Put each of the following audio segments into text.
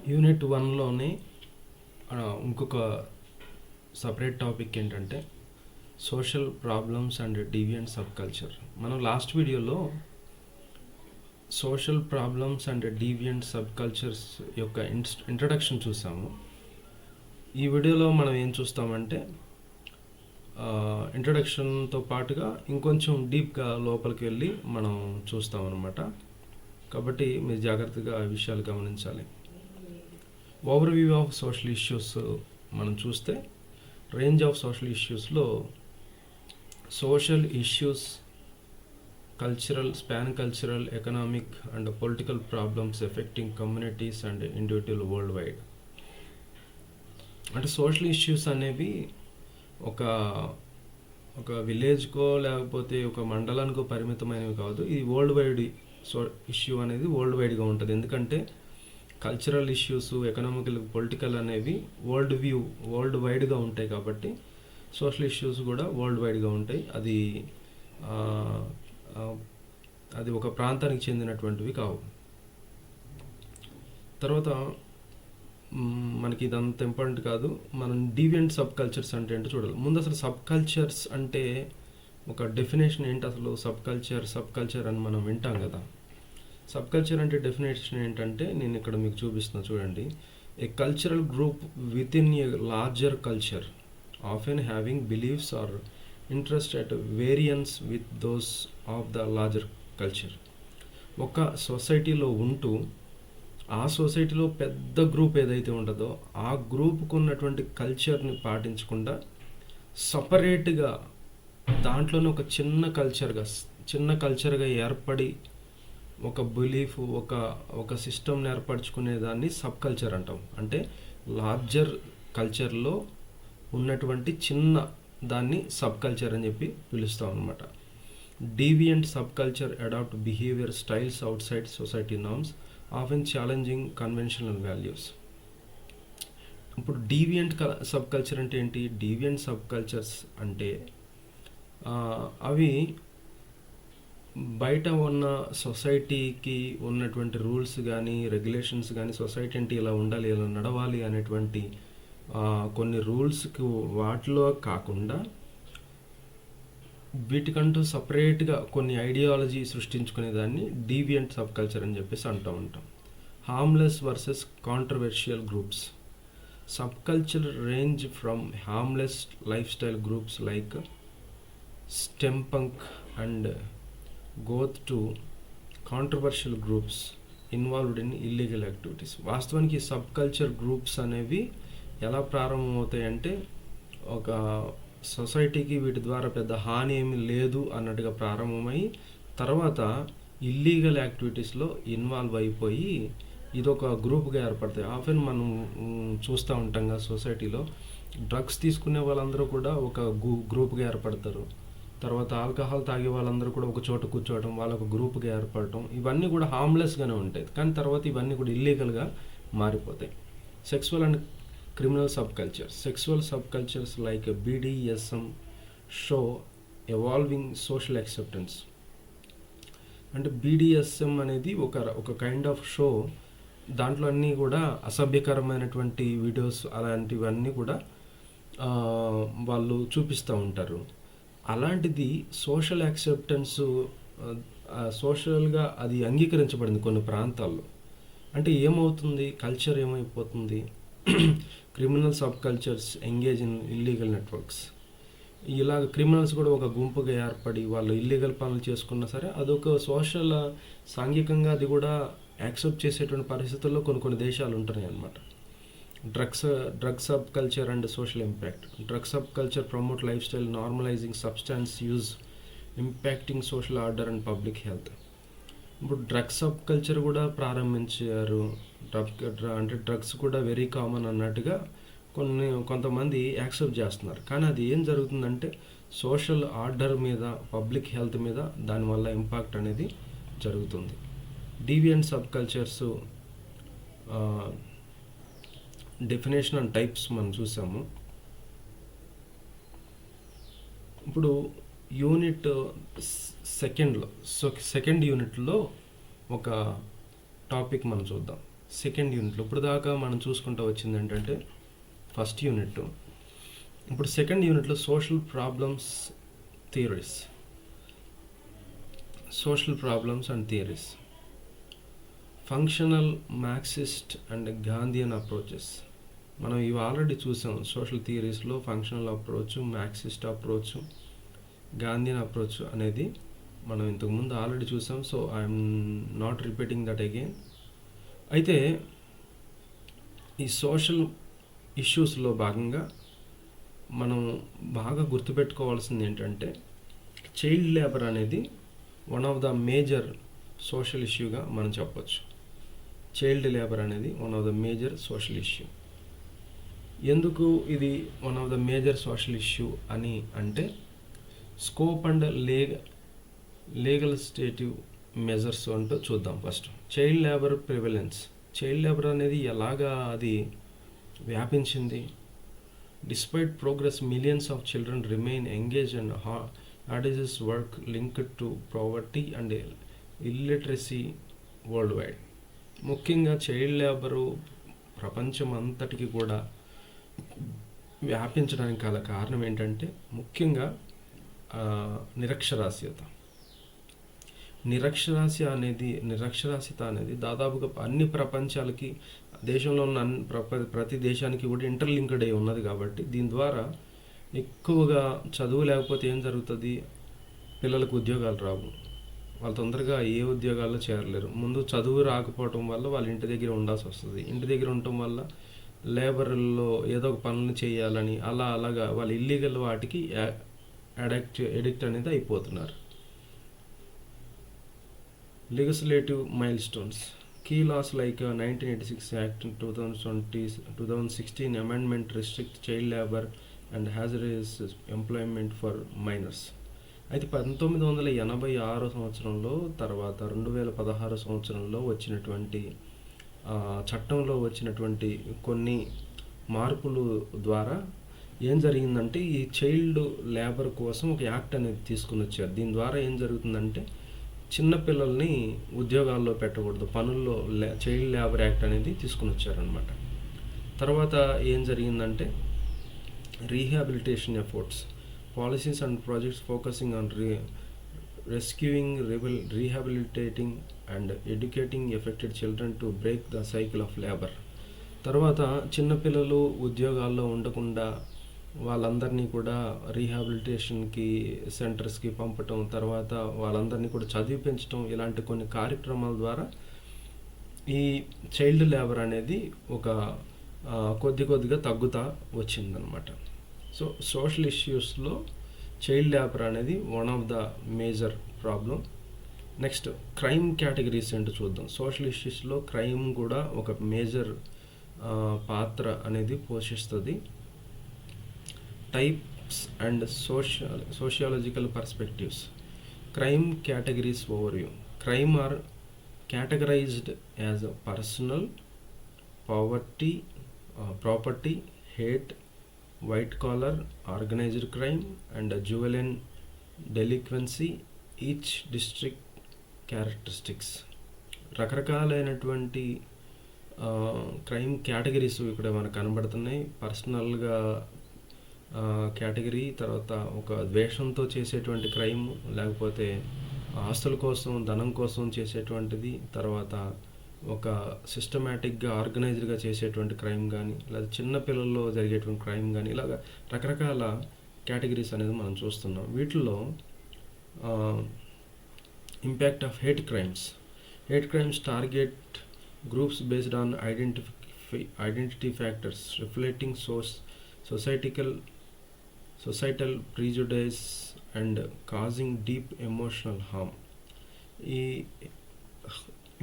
Unit 1లోనే ఇంకొక separate topic ఏంటంటే social problems and deviant sub culture. మనం లాస్ట్ వీడియోలో social problems and deviant sub cultures యొక్క introduction చూసాము. ఈ వీడియోలో మనం ఏం చూస్తామంటే ఇంట్రడక్షన్తో పాటుగా ఇంకొంచెం డీప్గా లోపలికి వెళ్ళి మనం చూస్తాం అన్నమాట. కాబట్టి మీరు జాగ్రత్తగా ఆ విషయాలు గమనించాలి. ఓవర్వ్యూ ఆఫ్ సోషల్ ఇష్యూస్ మనం చూస్తే రేంజ్ ఆఫ్ సోషల్ ఇష్యూస్లో social issues, cultural, economic and political problems affecting communities and individual world wide. అంటే సోషల్ ఇష్యూస్ అనేవి ఒక విలేజ్కో లేకపోతే ఒక మండలానికో పరిమితమైనవి కాదు. ఇది వరల్డ్ వైడ్ ఇష్యూ అనేది వరల్డ్ వైడ్గా ఉంటుంది. ఎందుకంటే కల్చరల్ ఇష్యూస్, ఎకనామికల్, పొలిటికల్ అనేవి వరల్డ్ వైడ్గా ఉంటాయి. కాబట్టి సోషల్ ఇష్యూస్ కూడా వరల్డ్ వైడ్గా ఉంటాయి. అది ఒక ప్రాంతానికి చెందినటువంటివి కావు. తర్వాత మనకి ఇదంత ఇంపార్టెంట్ కాదు. మనం డీవియంట్ సబ్ కల్చర్స్ అంటే ఏంటో చూడాలి. ముందు అసలు సబ్ కల్చర్స్ అంటే ఒక డెఫినేషన్ ఏంటి? అసలు సబ్ కల్చర్ అని మనం వింటాం కదా. సబ్ కల్చర్ అంటే డెఫినేషన్ ఏంటంటే నేను ఇక్కడ మీకు చూపిస్తున్నా చూడండి. A cultural group within a larger culture often having beliefs or interest at variance with those of the larger culture. ఒక సొసైటీలో ఉంటూ ఆ సొసైటీలో పెద్ద గ్రూప్ ఏదైతే ఉంటుందో ఆ గ్రూప్కు ఉన్నటువంటి కల్చర్ని పాటించకుండా సపరేట్గా దాంట్లోనే ఒక చిన్న కల్చర్గా ఏర్పడి ఒక బిలీఫ్, ఒక సిస్టమ్ని ఏర్పరచుకునేదాన్ని సబ్ కల్చర్ అంటాం. అంటే లార్జర్ కల్చర్లో ఉన్నటువంటి చిన్న దాన్ని సబ్ కల్చర్ అని చెప్పి పిలుస్తాం అనమాట. Deviant subculture adopt behaviour styles outside society norms often challenging conventional values. ఇప్పుడు డీవియంట్ సబ్ కల్చర్ అంటే ఏంటి? డీవియంట్ సబ్ కల్చర్స్ అంటే అవి బయట ఉన్న సొసైటీకి ఉన్నటువంటి రూల్స్ కానీ, రెగ్యులేషన్స్ కానీ, సొసైటీ అంటే ఇలా ఉండాలి, ఇలా నడవాలి అనేటువంటి కొన్ని రూల్స్కి వాటిలో కాకుండా వీటికంటూ సపరేట్గా కొన్ని ఐడియాలజీ సృష్టించుకునేదాన్ని డీవియంట్ సబ్ కల్చర్ అని చెప్పేసి అంటూ ఉంటాం. Harmless versus controversial groups. Subculture range from harmless lifestyle groups like steampunk and goth to controversial groups involved in illegal activities. వాస్తవానికి సబ్ కల్చర్ గ్రూప్స్ అనేవి ఎలా ప్రారంభమవుతాయంటే ఒక సొసైటీకి వీటి ద్వారా పెద్ద హాని ఏమి లేదు అన్నట్టుగా ప్రారంభమై తర్వాత ఇల్లీగల్ యాక్టివిటీస్లో ఇన్వాల్వ్ అయిపోయి ఇదొక గ్రూప్గా ఏర్పడతాయి. ఆఫెన్ మనం చూస్తూ ఉంటాం కదా సొసైటీలో డ్రగ్స్ తీసుకునే వాళ్ళందరూ కూడా ఒక గ్రూప్గా ఏర్పడతారు. తర్వాత ఆల్కహాల్ తాగే వాళ్ళందరూ కూడా ఒక చోట కూర్చోవడం, వాళ్ళొక గ్రూప్గా ఏర్పడటం, ఇవన్నీ కూడా హార్మ్లెస్గానే ఉంటాయి. కానీ తర్వాత ఇవన్నీ కూడా ఇల్లీగల్గా మారిపోతాయి. Sexual and criminal sub cultures. Sexual sub cultures like BDSM show evolving social acceptance. అంటే BDSM అనేది ఒక కైండ్ ఆఫ్ షో. దాంట్లో అన్నీ కూడా అసభ్యకరమైనటువంటి వీడియోస్ అలాంటివన్నీ కూడా వాళ్ళు చూపిస్తూ ఉంటారు. అలాంటిది సోషల్ యాక్సెప్టెన్స్, సోషల్గా అది అంగీకరించబడింది కొన్ని ప్రాంతాల్లో. అంటే ఏమవుతుంది? కల్చర్ ఏమైపోతుంది? Criminal sub cultures engage in illegal networks. ఇలాగ క్రిమినల్స్ కూడా ఒక గుంపుగా ఏర్పడి వాళ్ళు ఇల్లీగల్ పనులు చేసుకున్నా సరే అదొక సోషల్, సాంఘికంగా అది కూడా యాక్సెప్ట్ చేసేటువంటి పరిస్థితుల్లో కొన్ని దేశాలు ఉంటున్నాయి అన్నమాట. Drug sub culture and social impact. Drug sub culture promote life style normalising substance use impacting social order and public health. ఇప్పుడు డ్రగ్ సబ్ కల్చర్ కూడా ప్రారంభించారు. అంటే డ్రగ్స్ కూడా వెరీ కామన్ అన్నట్టుగా కొంతమంది యాక్సెప్ట్ చేస్తున్నారు. కానీ అది ఏం జరుగుతుందంటే సోషల్ ఆర్డర్ మీద, పబ్లిక్ హెల్త్ మీద దానివల్ల ఇంపాక్ట్ అనేది జరుగుతుంది. Deviant sub cultures definition and types మనం చూసాము. ఇప్పుడు యూనిట్ సెకండ్ యూనిట్లో ఒక టాపిక్ మనం చూద్దాం. సెకండ్ యూనిట్లో ఇప్పుడు దాకా మనం చూసుకుంటూ వచ్చింది ఏంటంటే ఫస్ట్ యూనిట్. ఇప్పుడు సెకండ్ యూనిట్లో social problems theories, social problems and theories, functional Marxist and Gandhian approaches. మనం ఇవి ఆల్రెడీ చూసాం. సోషల్ థియరీస్లో functional approach, Marxist approach, Gandhian approach అనేది మనం ఇంతకుముందు ఆల్రెడీ చూసాం. So I'm not repeating that again. అయితే ఈ సోషల్ ఇష్యూస్లో భాగంగా మనం బాగా గుర్తుపెట్టుకోవాల్సింది ఏంటంటే చైల్డ్ లేబర్ అనేది one of the major social ఇష్యూగా మనం చెప్పొచ్చు. చైల్డ్ లేబర్ అనేది one of the major social issue. ఎందుకు ఇది one of the major social issue అని అంటే స్కోప్ అండ్ లీగల్ స్టేటివ్ మెజర్స్ అంటూ చూద్దాం. First child labour prevalence. Child labour అనేది ఎలాగా అది వ్యాపించింది. Despite progress millions of children remain engage and hardest work linked to poverty and illiteracy world wide. ముఖ్యంగా child labour ప్రపంచం అంతటికి కూడా వ్యాపించడానికి గల కారణం ఏంటంటే ముఖ్యంగా నిరక్షరాస్యత. నిరక్షరాస్యత అనేది దాదాపుగా అన్ని ప్రపంచాలకి, దేశంలో ఉన్న ప్రతి దేశానికి కూడా ఇంటర్లింక్డ్ అయి ఉన్నది. కాబట్టి దీని ద్వారా ఎక్కువగా చదువు లేకపోతే ఏం జరుగుతుంది, పిల్లలకు ఉద్యోగాలు రావు, వాళ్ళు తొందరగా ఏ ఉద్యోగాల్లో చేరలేరు. ముందు చదువు రాకపోవటం వల్ల వాళ్ళు ఇంటి దగ్గర ఉండాల్సి వస్తుంది. ఇంటి దగ్గర ఉండటం వల్ల లేబర్లో ఏదో ఒక పనులు చేయాలని అలాగా వాళ్ళు ఇల్లీగల్ వాటికి ఎడిక్ట్ అనేది అయిపోతున్నారు. Legislative milestones. Key laws like 1986 act, 2016 amendment restrict child labour and hazardous employment for minors. అయితే 1986 సంవత్సరంలో తర్వాత 2016 సంవత్సరంలో వచ్చినటువంటి చట్టంలో వచ్చినటువంటి కొన్ని మార్పులు ద్వారా ఏం జరిగిందంటే ఈ చైల్డ్ లేబర్ కోసం ఒక యాక్ట్ అనేది తీసుకుని వచ్చారు. దీని ద్వారా ఏం జరుగుతుందంటే చిన్నపిల్లల్ని ఉద్యోగాల్లో పెట్టకూడదు, పనుల్లో చైల్డ్ లేబర్ యాక్ట్ అనేది తీసుకుని వచ్చారనమాట. తర్వాత ఏం జరిగిందంటే rehabilitation efforts, policies and projects focusing on rescuing, rehabilitating and educating affected children to break the cycle of labor. తర్వాత చిన్నపిల్లలు ఉద్యోగాల్లో ఉండకుండా వాళ్ళందరినీ కూడా రీహాబిలిటేషన్కి సెంటర్స్కి పంపటం, తర్వాత వాళ్ళందరినీ కూడా చదివించడం, ఇలాంటి కొన్ని కార్యక్రమాల ద్వారా ఈ చైల్డ్ లేబర్ అనేది ఒక కొద్దిగా తగ్గుతా వచ్చిందనమాట. సో సోషల్ ఇష్యూస్లో చైల్డ్ లేబర్ అనేది one of the major problem. Next crime categories ఏంటో చూద్దాం. సోషల్ ఇష్యూస్లో క్రైమ్ కూడా ఒక మేజర్ పాత్ర అనేది పోషిస్తుంది. Types and sociological perspectives. Crime categories overview. Crime are categorized as personal, property, hate, white collar, organized crime and juvenile delinquency, each district characteristics. రకరకాలైనటువంటి crime categories ఇక్కడ మనకు కనబడుతున్నాయి. పర్సనల్గా కేటగిరీ, తర్వాత ఒక ద్వేషంతో చేసేటువంటి క్రైమ్, లేకపోతే ఆస్తుల కోసం ధనం కోసం చేసేటువంటిది, తర్వాత ఒక సిస్టమేటిక్గా ఆర్గనైజ్డ్గా చేసేటువంటి క్రైమ్ కానీ, లేదా చిన్న పిల్లల్లో జరిగేటువంటి క్రైమ్ కానీ, ఇలాగ రకరకాల కేటగిరీస్ అనేది మనం చూస్తున్నాం. వీటిల్లో impact of hate crimes. Hate crimes target groups based on identity factors reflecting societal prejudice and causing deep emotional harm. ఈ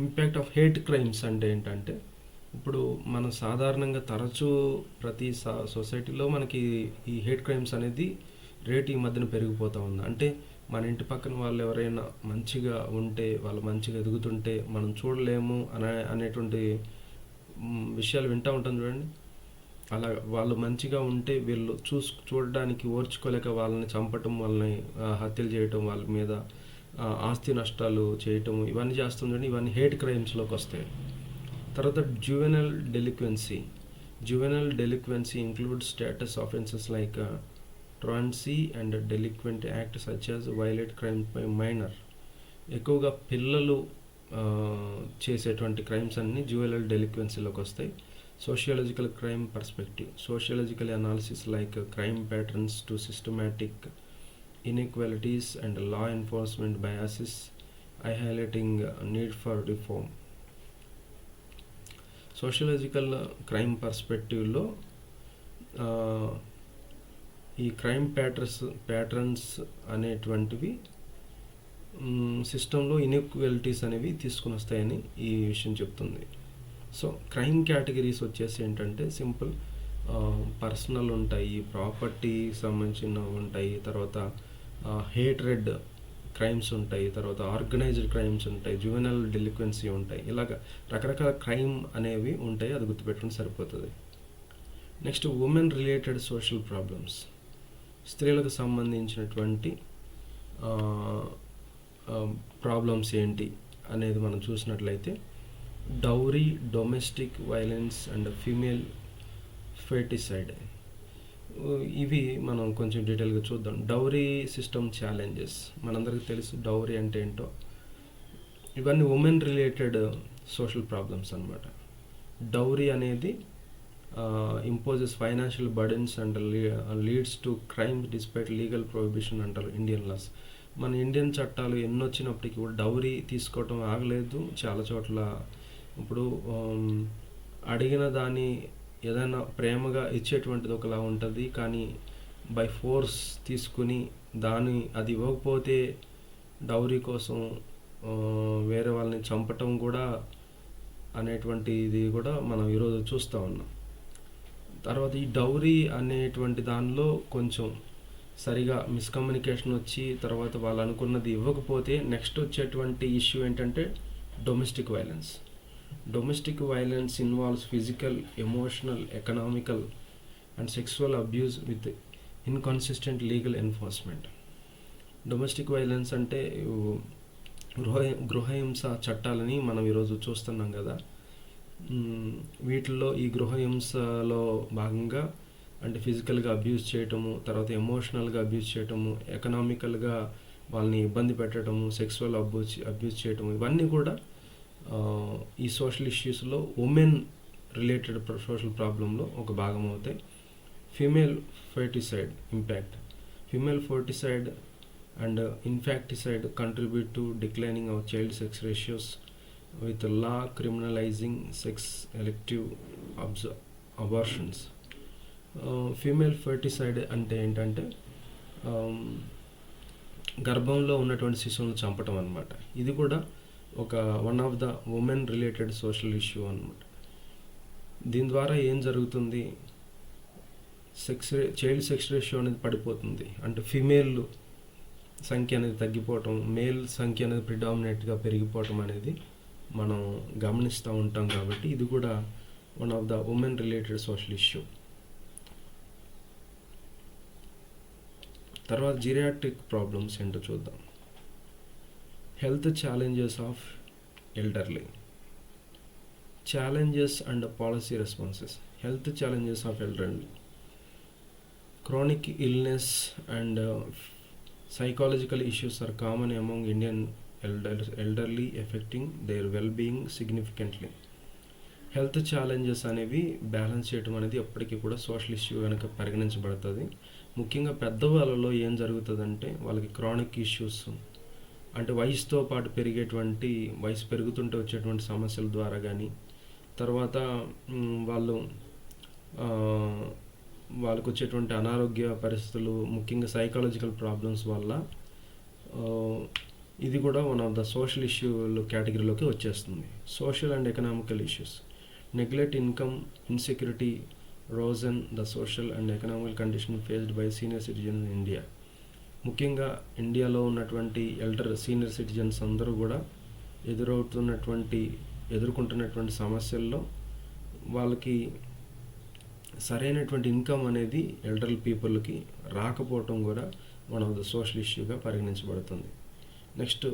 ఇంపాక్ట్ ఆఫ్ హేట్ క్రైమ్స్ అంటే ఏంటంటే, ఇప్పుడు మనం సాధారణంగా తరచూ ప్రతి సొసైటీలో మనకి ఈ హేట్ క్రైమ్స్ అనేది రేట్ ఈ మధ్యన పెరిగిపోతూ ఉంది. అంటే మన ఇంటి పక్కన వాళ్ళు ఎవరైనా మంచిగా ఉంటే, వాళ్ళు మంచిగా ఎదుగుతుంటే మనం చూడలేము అనేటువంటి విషయాలు వింటూ ఉంటాం చూడండి. అలా వాళ్ళు మంచిగా ఉంటే వీళ్ళు చూడడానికి ఓర్చుకోలేక వాళ్ళని చంపటం, వాళ్ళని హత్యలు చేయటం, వాళ్ళ మీద ఆస్తి నష్టాలు చేయటం, ఇవన్నీ చేస్తుందండి. ఇవన్నీ హేట్ క్రైమ్స్లోకి వస్తాయి. తర్వాత juvenile delinquency. Juvenile delinquency includes status offenses like truancy and delinquent acts such as violent crimes by minor. ఎక్కువగా పిల్లలు చేసేటువంటి క్రైమ్స్ అన్నీ జ్యువెనైల్ డెలిక్వెన్సీలోకి వస్తాయి. Sociological crime perspective. Sociological analysis like crime patterns to systematic inequalities and law enforcement biases, highlighting need for reform. Sociological crime పర్స్పెక్టివ్లో ఈ crime patterns అనేటువంటివి సిస్టంలో ఇన్ఈక్వాలిటీస్ అనేవి తీసుకుని వస్తాయని ఈ విషయం చెప్తుంది. సో క్రైమ్ కేటగిరీస్ వచ్చేసి ఏంటంటే సింపుల్ పర్సనల్ ఉంటాయి, ప్రాపర్టీ సంబంధించినవి ఉంటాయి, తర్వాత హేట్రెడ్ క్రైమ్స్ ఉంటాయి, తర్వాత ఆర్గనైజ్డ్ క్రైమ్స్ ఉంటాయి, జువెనైల్ డెలిక్వెన్సీ ఉంటాయి. ఇలాగ రకరకాల క్రైమ్ అనేవి ఉంటాయి, అది గుర్తుపెట్టుకుని సరిపోతుంది. Next women related social problems. స్త్రీలకు సంబంధించినటువంటి ప్రాబ్లమ్స్ ఏంటి అనేది మనం చూసినట్లయితే dowry, domestic violence and female foeticide. ఇవి మనం కొంచెం డీటెయిల్గా చూద్దాం. Dowry system challenges. మనందరికీ తెలుసు డౌరీ అంటే ఏంటో. ఇవన్నీ ఉమెన్ రిలేటెడ్ సోషల్ ప్రాబ్లమ్స్ అన్నమాట. డౌరీ అనేది imposes financial burdens and leads to crime despite legal prohibition అంటారు ఇండియన్ లాస్. మన ఇండియన్ చట్టాలు ఎన్నొచ్చినప్పటికీ కూడా డౌరీ తీసుకోవటం ఆగలేదు. చాలా చోట్ల ఇప్పుడు అడిగిన దాన్ని ఏదైనా ప్రేమగా ఇచ్చేటువంటిది ఒకలా ఉంటుంది, కానీ బై ఫోర్స్ తీసుకుని అది ఇవ్వకపోతే డౌరీ కోసం వేరే వాళ్ళని చంపటం కూడా అనేటువంటి ఇది కూడా మనం ఈరోజు చూస్తూ ఉన్నాం. తర్వాత ఈ డౌరీ అనేటువంటి దానిలో కొంచెం సరిగా మిస్కమ్యూనికేషన్ వచ్చి తర్వాత వాళ్ళు అనుకున్నది ఇవ్వకపోతే నెక్స్ట్ వచ్చేటువంటి ఇష్యూ ఏంటంటే domestic violence. Domestic violence involves physical, emotional, economical, and sexual abuse with inconsistent legal enforcement. Domestic violence అంటే గృహహింస చట్టాలని మనం ఈరోజు చూస్తున్నాం కదా. వీటిల్లో ఈ గృహహింసలో భాగంగా అంటే ఫిజికల్గా అబ్యూజ్ చేయటము, తర్వాత ఎమోషనల్గా అబ్యూజ్ చేయటము, ఎకనామికల్గా వాళ్ళని ఇబ్బంది పెట్టడము, సెక్సువల్ అబ్యూజ్ చేయటము, ఇవన్నీ కూడా ఈ సోషల్ ఇష్యూస్లో ఉమెన్ రిలేటెడ్ సోషల్ ప్రాబ్లంలో ఒక భాగం అవుతాయి. Female foeticide impact. Female foeticide and infanticide contribute to declining of child sex ratios with law criminalising sex elective abortions. ఫీమేల్ ఫెటిసైడ్ అంటే ఏంటంటే గర్భంలో ఉన్నటువంటి శిశువులను చంపటం అన్నమాట. ఇది కూడా ఒక one of the women related social issue అన్నమాట. దీని ద్వారా ఏం జరుగుతుంది, చైల్డ్ సెక్స్ రేషియో అనేది పడిపోతుంది. అంటే ఫీమేల్ సంఖ్య అనేది తగ్గిపోవటం, మేల్ సంఖ్య అనేది ప్రిడామినేట్గా పెరిగిపోవటం అనేది మనం గమనిస్తూ ఉంటాం. కాబట్టి ఇది కూడా one of the women related social issue. తర్వాత జీరియాట్రిక్ ప్రాబ్లమ్స్ ఏంటో చూద్దాం. Health challenges of elderly. Challenges and policy responses. Health challenges of elderly. Chronic illness and psychological issues are common among Indian elderly affecting their wellbeing significantly. Health challenges అనేవి balance చేయడం అనేది ఎప్పటికీ కూడా social issue కనుక పరిగణించబడుతుంది. ముఖ్యంగా పెద్దవాళ్ళలో ఏం జరుగుతుందంటే వాళ్ళకి క్రానిక్ ఇష్యూస్ అంటే వయసుతో పాటు వయసు పెరుగుతుంటే వచ్చేటువంటి సమస్యల ద్వారా కానీ, తర్వాత వాళ్ళకు వచ్చేటువంటి అనారోగ్య పరిస్థితులు, ముఖ్యంగా సైకాలజికల్ ప్రాబ్లమ్స్ వల్ల ఇది కూడా వన్ ఆఫ్ ద సోషల్ ఇష్యూలు కేటగిరీలోకి వచ్చేస్తుంది. Social and economical issues. Neglect, income insecurity worsen the social and economical condition faced by senior citizen in India. ముఖ్యంగా ఇండియాలో ఉన్నటువంటి సీనియర్ సిటిజన్స్ అందరూ కూడా ఎదుర్కొంటున్నటువంటి సమస్యల్లో వాళ్ళకి సరైనటువంటి ఇన్కమ్ అనేది ఎల్డర్లీ పీపుల్కి రాకపోవటం కూడా వన్ ఆఫ్ ద సోషల్ ఇష్యూగా పరిగణించబడుతుంది. Next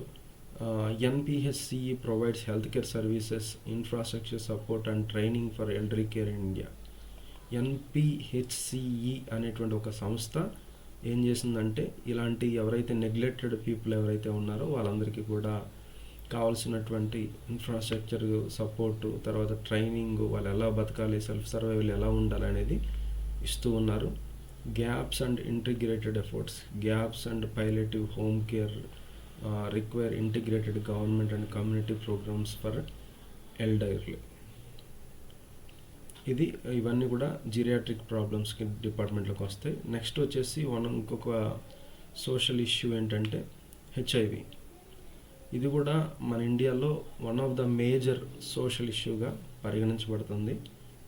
NPHCE provides health care services, infrastructure support and training for elderly care in India. NPHCE అనేటువంటి ఒక సంస్థ ఏం చేసిందంటే ఇలాంటి ఎవరైతే నెగ్లెక్టెడ్ పీపుల్ ఎవరైతే ఉన్నారో వాళ్ళందరికీ కూడా కావాల్సినటువంటి ఇన్ఫ్రాస్ట్రక్చర్ సపోర్టు, తర్వాత ట్రైనింగ్, వాళ్ళు ఎలా బతకాలి, సెల్ఫ్ సర్వైవల్ ఎలా ఉండాలి అనేది ఇస్తూ ఉన్నారు. Gaps and integrated efforts, gaps and palliative home care require integrated government and community programmes for elderly. ఇవన్నీ కూడా జీరియాట్రిక్ ప్రాబ్లమ్స్కి డిపార్ట్మెంట్లోకి వస్తాయి. నెక్స్ట్ వచ్చేసి ఇంకొక సోషల్ ఇష్యూ ఏంటంటే హెచ్ఐవి. ఇది కూడా మన ఇండియాలో one of the major social ఇష్యూగా పరిగణించబడుతుంది.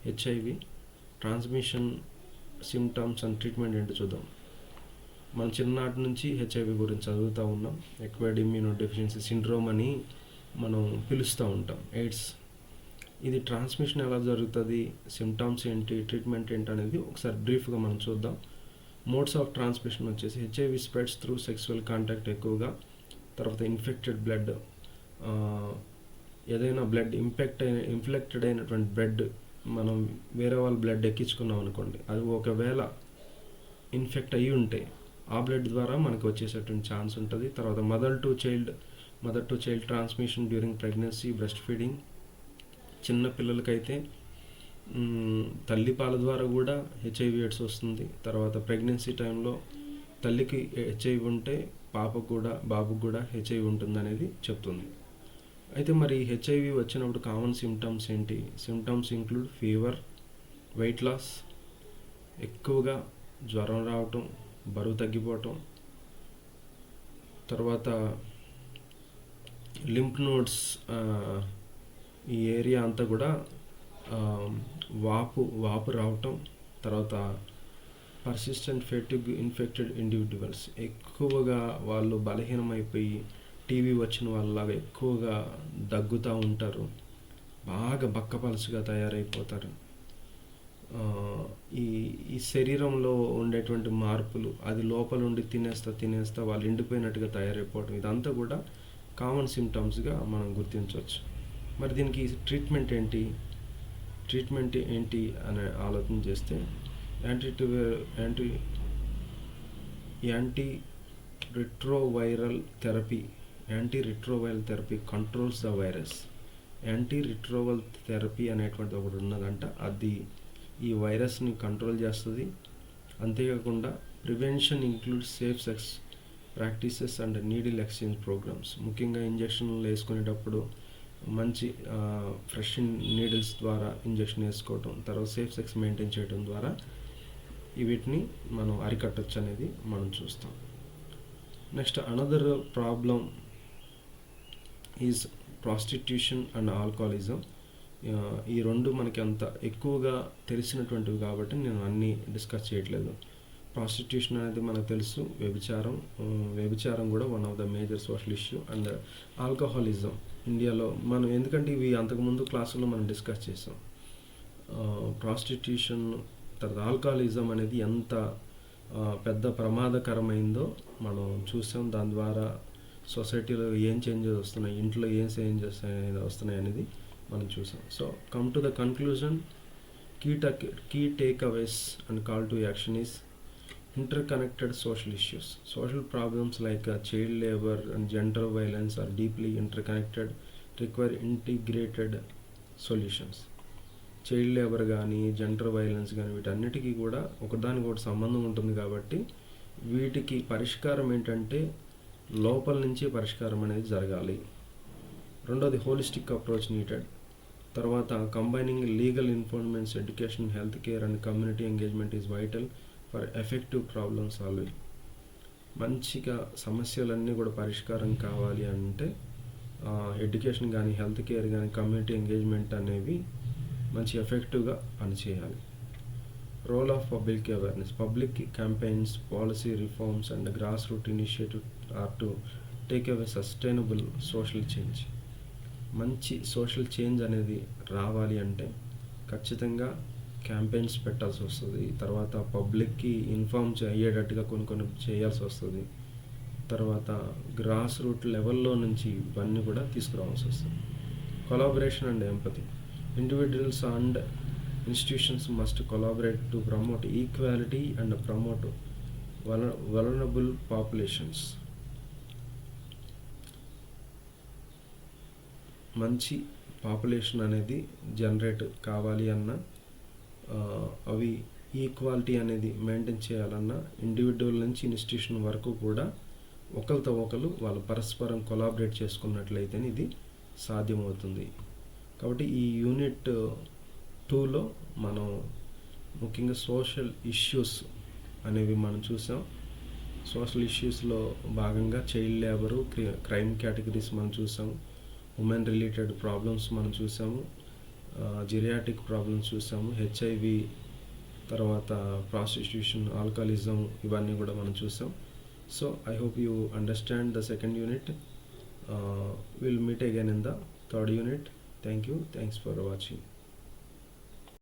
HIV transmission, symptoms and treatment ఏంటో చూద్దాం. మనం చిన్ననాటి నుంచి హెచ్ఐవి గురించి చదువుతూ ఉన్నాం. ఎక్వైర్డ్ ఇమ్యూనో డెఫిషియన్సీ సిండ్రోమ్ అని మనం పిలుస్తూ ఉంటాం, ఎయిడ్స్. ఇది ట్రాన్స్మిషన్ ఎలా జరుగుతుంది, సిమ్టమ్స్ ఏంటి, ట్రీట్మెంట్ ఏంటి అనేది ఒకసారి బ్రీఫ్గా మనం చూద్దాం. మోడ్స్ ఆఫ్ ట్రాన్స్మిషన్ వచ్చేసి HIV spreads through sexual contact ఎక్కువగా. తర్వాత ఇన్ఫెక్టెడ్ బ్లడ్, ఏదైనా బ్లడ్ ఇన్ఫెక్టెడ్ అయినటువంటి బ్లడ్ మనం వేరే వాళ్ళ బ్లడ్ ఎక్కించుకున్నాం అనుకోండి, అది ఒకవేళ ఇన్ఫెక్ట్ అయ్యి ఉంటే ఆ బ్లడ్ ద్వారా మనకు వచ్చేసేటువంటి ఛాన్స్ ఉంటుంది. తర్వాత mother to child transmission during pregnancy, breast feeding. చిన్న పిల్లలకైతే తల్లిపాల ద్వారా కూడా హెచ్ఐవి ఎయిడ్స్ వస్తుంది. తర్వాత ప్రెగ్నెన్సీ టైంలో తల్లికి హెచ్ఐవి ఉంటే పాపకు కూడా బాబుకు కూడా హెచ్ఐవి ఉంటుంది అనేది చెప్తుంది. అయితే మరి హెచ్ఐవి వచ్చినప్పుడు కామన్ సిమ్టమ్స్ ఏంటి? Symptoms include fever, weight loss, ఎక్కువగా జ్వరం రావటం, బరువు తగ్గిపోవటం, తర్వాత లింఫ్ నోడ్స్ ఈ ఏరియా అంతా కూడా వాపు రావటం, తర్వాత పర్సిస్టెంట్ ఫెటిగ్ ఇన్ఫెక్టెడ్ ఇండివిజువల్స్, ఎక్కువగా వాళ్ళు బలహీనమైపోయి టీబీ వచ్చిన వాళ్ళలాగా ఎక్కువగా దగ్గుతూ ఉంటారు, బాగా బక్కపలసుగా తయారైపోతారు. ఈ శరీరంలో ఉండేటువంటి మార్పులు, అది లోపల ఉండి తినేస్తా వాళ్ళు ఎండిపోయినట్టుగా తయారైపోవడం, ఇదంతా కూడా కామన్ సిమ్టమ్స్గా మనం గుర్తించవచ్చు. మరి దీనికి ట్రీట్మెంట్ ఏంటి అనే ఆలోచన చేస్తే anti retroviral therapy controls the virus. Anti retroviral therapy అనేటువంటిది ఒకటి ఉన్నదంట, అది ఈ వైరస్ని కంట్రోల్ చేస్తుంది. అంతేకాకుండా prevention includes safe sex practices and needle exchange programmes. ముఖ్యంగా ఇంజక్షన్లు వేసుకునేటప్పుడు మంచి ఫ్రెష్ నీడిల్స్ ద్వారా ఇంజక్షన్ వేసుకోవటం, తర్వాత సేఫ్ సెక్స్ మెయింటైన్ చేయడం ద్వారా వీటిని మనం అరికట్టచ్చు అనేది మనం చూస్తాం. Next another problem is prostitution and alcoholism. ఈ రెండు మనకి అంత ఎక్కువగా తెలిసినటువంటివి కాబట్టి నేను అన్నీ డిస్కస్ చేయట్లేదు. ప్రాస్టిట్యూషన్ అనేది మనకు తెలుసు, వ్యభిచారం కూడా one of the major social issue. And alcoholism ఇండియాలో మనం, ఎందుకంటే ఇవి అంతకుముందు క్లాసుల్లో మనం డిస్కస్ చేసాం. ప్రాస్టిట్యూషన్ తర్వాత ఆల్కహాలిజం అనేది ఎంత పెద్ద ప్రమాదకరమైందో మనం చూసాం. దాని ద్వారా సొసైటీలో ఏం చేంజెస్ వస్తున్నాయి, ఇంట్లో ఏం చేంజెస్ వస్తున్నాయి అనేది మనం చూసాం. So come to the conclusion, key takeaways and call to action is interconnected social issues. Social problems like child labor and gender violence are deeply interconnected, require integrated solutions. Child labour కానీ, gender violence కానీ, వీటన్నిటికీ కూడా ఒకదానికి ఒకటి సంబంధం ఉంటుంది. కాబట్టి వీటికి పరిష్కారం ఏంటంటే లోపల నుంచి పరిష్కారం అనేది జరగాలి. రెండోది హోలిస్టిక్ అప్రోచ్ నీడెడ్. తర్వాత combining legal informations, education, health care and community engagement is vital for effective problem solving. మంచిగా సమస్యలన్నీ కూడా పరిష్కారం కావాలి అంటే ఎడ్యుకేషన్ కానీ, హెల్త్ కేర్ కానీ, కమ్యూనిటీ ఎంగేజ్మెంట్ అనేవి మంచి ఎఫెక్టివ్గా పనిచేయాలి. Role of public awareness, public campaigns, policy reforms and grass root initiative are to take away sustainable social change. మంచి సోషల్ చేంజ్ అనేది రావాలి అంటే ఖచ్చితంగా క్యాంపెయిన్స్ పెట్టాల్సి వస్తుంది. తర్వాత పబ్లిక్కి ఇన్ఫార్మ్ అయ్యేటట్టుగా కొన్ని చేయాల్సి వస్తుంది. తర్వాత గ్రాస్ రూట్ లెవెల్లో నుంచి ఇవన్నీ కూడా తీసుకురావాల్సి వస్తుంది. Collaboration and empathy. Individuals and institutions must collaborate to promote equality and promote vulnerable populations. మంచి పాపులేషన్ అనేది జనరేట్ కావాలి అన్న, అవి ఈక్వాలిటీ అనేది మెయింటైన్ చేయాలన్నా ఇండివిజువల్ నుంచి ఇన్స్టిట్యూషన్ వరకు కూడా ఒకరితో ఒకరు వాళ్ళు పరస్పరం కొలాబరేట్ చేసుకున్నట్లయితేనే ఇది సాధ్యమవుతుంది. కాబట్టి ఈ యూనిట్ 2లో మనం ముఖ్యంగా సోషల్ ఇష్యూస్ అనేవి మనం చూసాం. సోషల్ ఇష్యూస్లో భాగంగా చైల్డ్ లేబరు, క్రైమ్ కేటగిరీస్ మనం చూసాము, ఉమెన్ రిలేటెడ్ ప్రాబ్లమ్స్ మనం చూసాము, జిరియాటిక్ ప్రాబ్లమ్స్ చూసాము, హెచ్ఐవి, తర్వాత ప్రాస్టిట్యూషన్, ఆల్కహాలిజం, ఇవన్నీ కూడా మనం చూసాం. So I hope you understand the second unit. Will meet again in the third unit. Thank you. Thanks for watching.